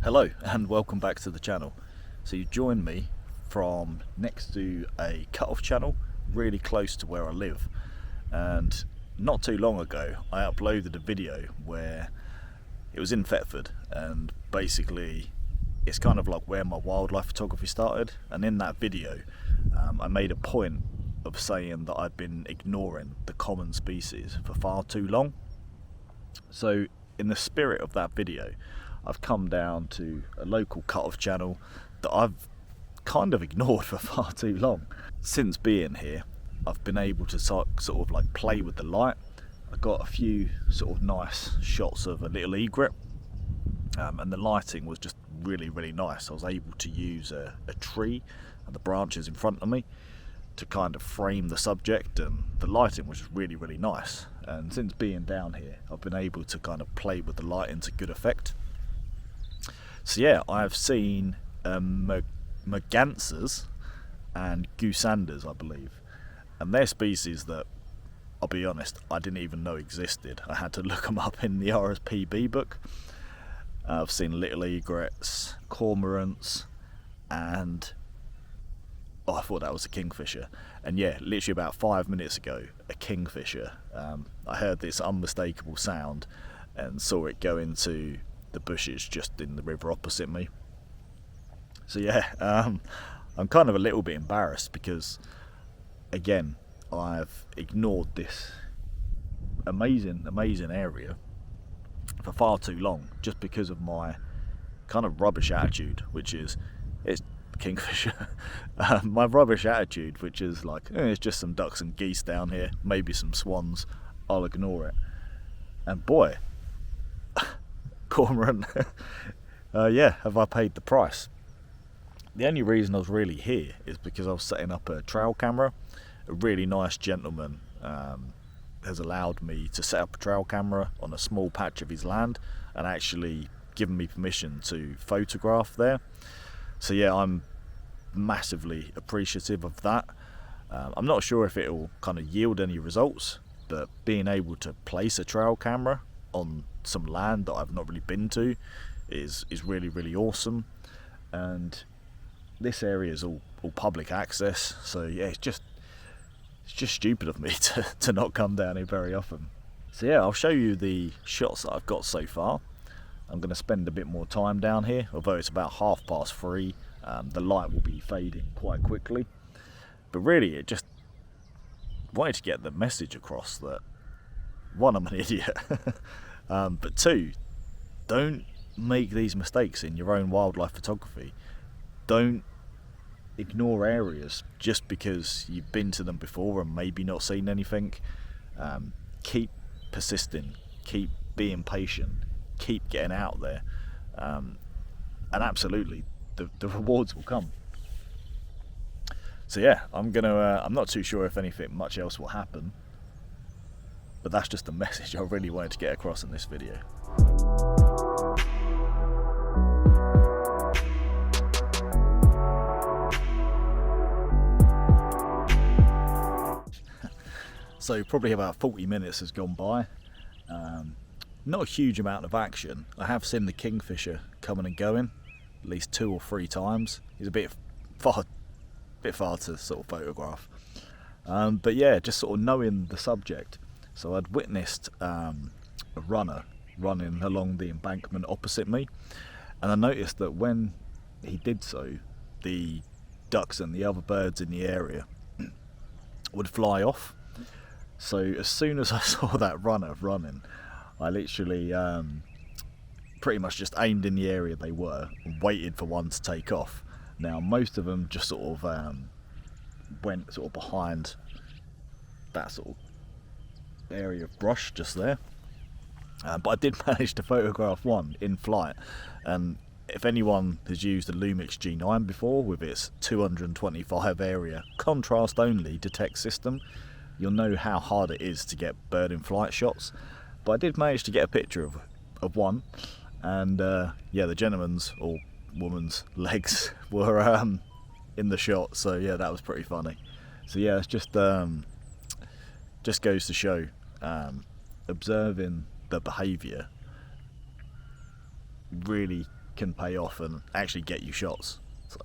Hello and welcome back to the channel. So you joined me from next to a cut-off channel really close to where I live, and not too long ago I uploaded a video where it was in Thetford, and basically it's kind of like where my wildlife photography started. And in that video I made a point of saying that I'd been ignoring the common species for far too long. So in the spirit of that video, I've come down to a local cut-off channel that I've kind of ignored for far too long. Since being here, I've been able to sort of like play with the light. I got a few sort of nice shots of a little egret, and the lighting was just really nice. I was able to use a tree and the branches in front of me to kind of frame the subject, and the lighting was just really nice. And since being down here, I've been able to kind of play with the lighting to good effect. So yeah, I've seen Mergansers and Goosanders, I believe, and they're species that, I'll be honest, I didn't even know existed. I had to look them up in the RSPB book. I've seen little egrets, cormorants, and I thought that was a kingfisher. And yeah, literally about 5 minutes ago, a kingfisher. I heard this unmistakable sound and saw it go into the bushes just in the river opposite me. So yeah, I'm kind of a little bit embarrassed because, again, I've ignored this amazing area for far too long just because of my kind of rubbish attitude, which is, it's kingfisher. My rubbish attitude, which is like, it's just some ducks and geese down here, maybe some swans, I'll ignore it. And boy, cormorant, yeah, have I paid the price. The only reason I was really here is because I was setting up a trail camera. A really nice gentleman has allowed me to set up a trail camera on a small patch of his land and actually given me permission to photograph there. So yeah, I'm massively appreciative of that. I'm not sure if it will kind of yield any results, but being able to place a trail camera on some land that I've not really been to is really awesome. And this area is all public access, so yeah, it's just stupid of me to not come down here very often. So yeah, I'll show you the shots that I've got so far. I'm going to spend a bit more time down here, although it's about 3:30. The light will be fading quite quickly, but really it just wanted to get the message across that, one, I'm an idiot, but two, don't make these mistakes in your own wildlife photography. Don't ignore areas just because you've been to them before and maybe not seen anything. Keep persisting, keep being patient, keep getting out there, and absolutely the rewards will come. So yeah, I'm not too sure if anything much else will happen, but that's just the message I really wanted to get across in this video. So probably about 40 minutes has gone by. Not a huge amount of action. I have seen the kingfisher coming and going at least 2 or 3 times. He's a bit far to sort of photograph. But yeah, just sort of knowing the subject. So I'd witnessed a runner running along the embankment opposite me, and I noticed that when he did so, the ducks and the other birds in the area would fly off. So as soon as I saw that runner running, I literally pretty much just aimed in the area they were and waited for one to take off. Now most of them just sort of went sort of behind that sort of area of brush just there, but I did manage to photograph one in flight. And if anyone has used the Lumix G9 before with its 225 area contrast only detect system, you'll know how hard it is to get bird in flight shots. But I did manage to get a picture of one, and yeah, the gentleman's or woman's legs were in the shot, so yeah, that was pretty funny. So yeah, it's just goes to show, observing the behaviour really can pay off and actually get you shots. So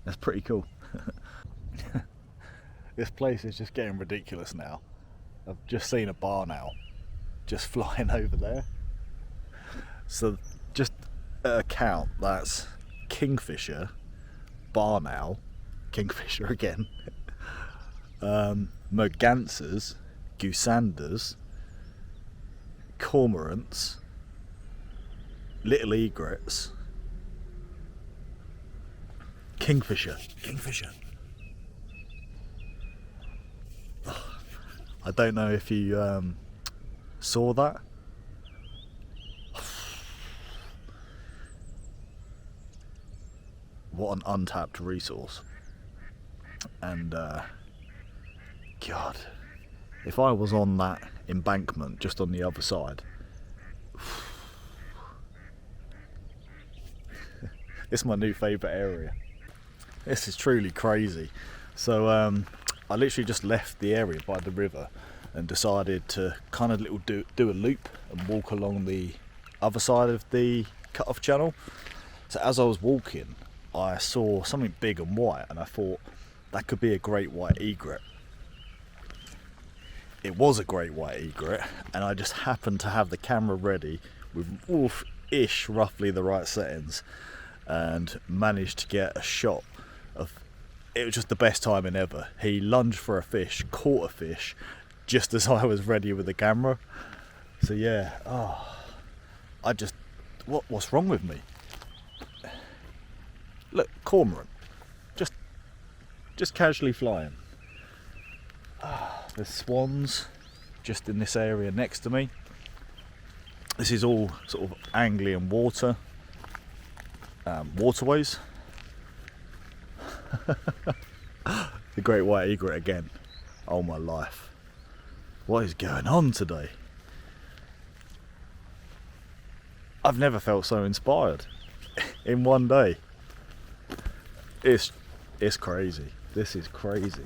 that's pretty cool. This place is just getting ridiculous now. I've just seen a barn owl just flying over there. So just at a count, that's Kingfisher, barn owl, Kingfisher again, Mergansers, Goosanders, cormorants, little egrets, Kingfisher. I don't know if you saw that. What an untapped resource. And God, if I was on that embankment just on the other side, it's my new favourite area. This is truly crazy. So I literally just left the area by the river and decided to kind of do a loop and walk along the other side of the cut-off channel. So as I was walking, I saw something big and white, and I thought that could be a great white egret. It was a great white egret, and I just happened to have the camera ready with ish roughly the right settings, and managed to get a shot of. It was just the best timing ever. He lunged for a fish, caught a fish, just as I was ready with the camera. So yeah, what's wrong with me? Look, cormorant, just casually flying. There's swans just in this area next to me. This is all sort of Anglian water, waterways. The great white egret again. Oh my life, what is going on today? I've never felt so inspired in one day. It's crazy. This is crazy.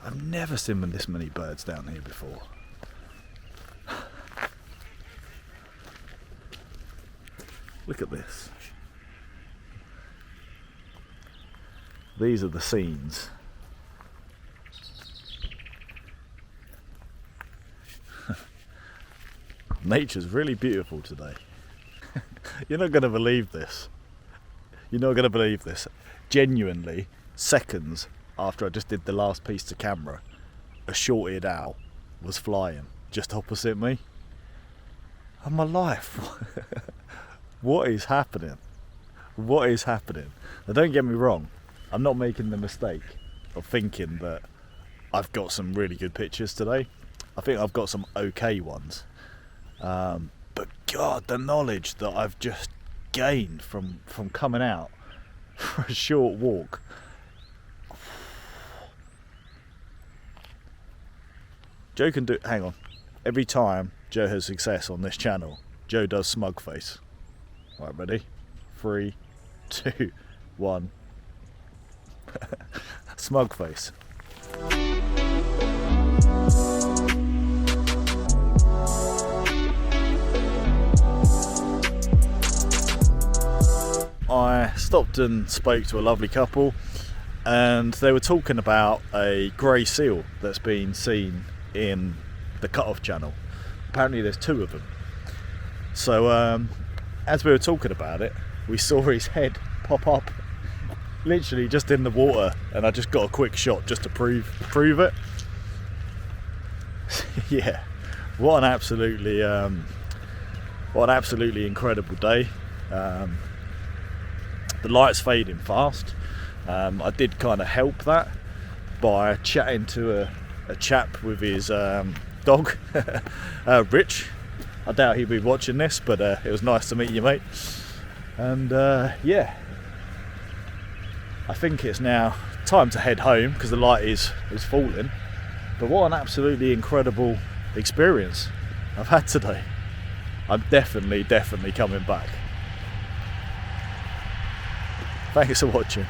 I've never seen this many birds down here before. Look at this. These are the scenes. Nature's really beautiful today. You're not going to believe this. You're not going to believe this. Genuinely, seconds after I just did the last piece to camera, a short-eared owl was flying just opposite me. Oh my life. What is happening? What is happening? Now don't get me wrong, I'm not making the mistake of thinking that I've got some really good pictures today. I think I've got some okay ones. But God, the knowledge that I've just gained from coming out for a short walk. Joe can do, hang on, every time Joe has success on this channel, Joe does smug face. Right, ready? 3, 2, 1. Smug face. I stopped and spoke to a lovely couple, and they were talking about a grey seal that's been seen in the cut-off channel. Apparently there's 2 of them. So as we were talking about it, we saw his head pop up literally just in the water, and I just got a quick shot just to prove it. Yeah, what an absolutely incredible day. The light's fading fast. I did kind of help that by chatting to a chap with his dog, Rich. I doubt he'll be watching this, but it was nice to meet you, mate. And yeah, I think it's now time to head home because the light is falling. But what an absolutely incredible experience I've had today. I'm definitely coming back. Thanks for watching.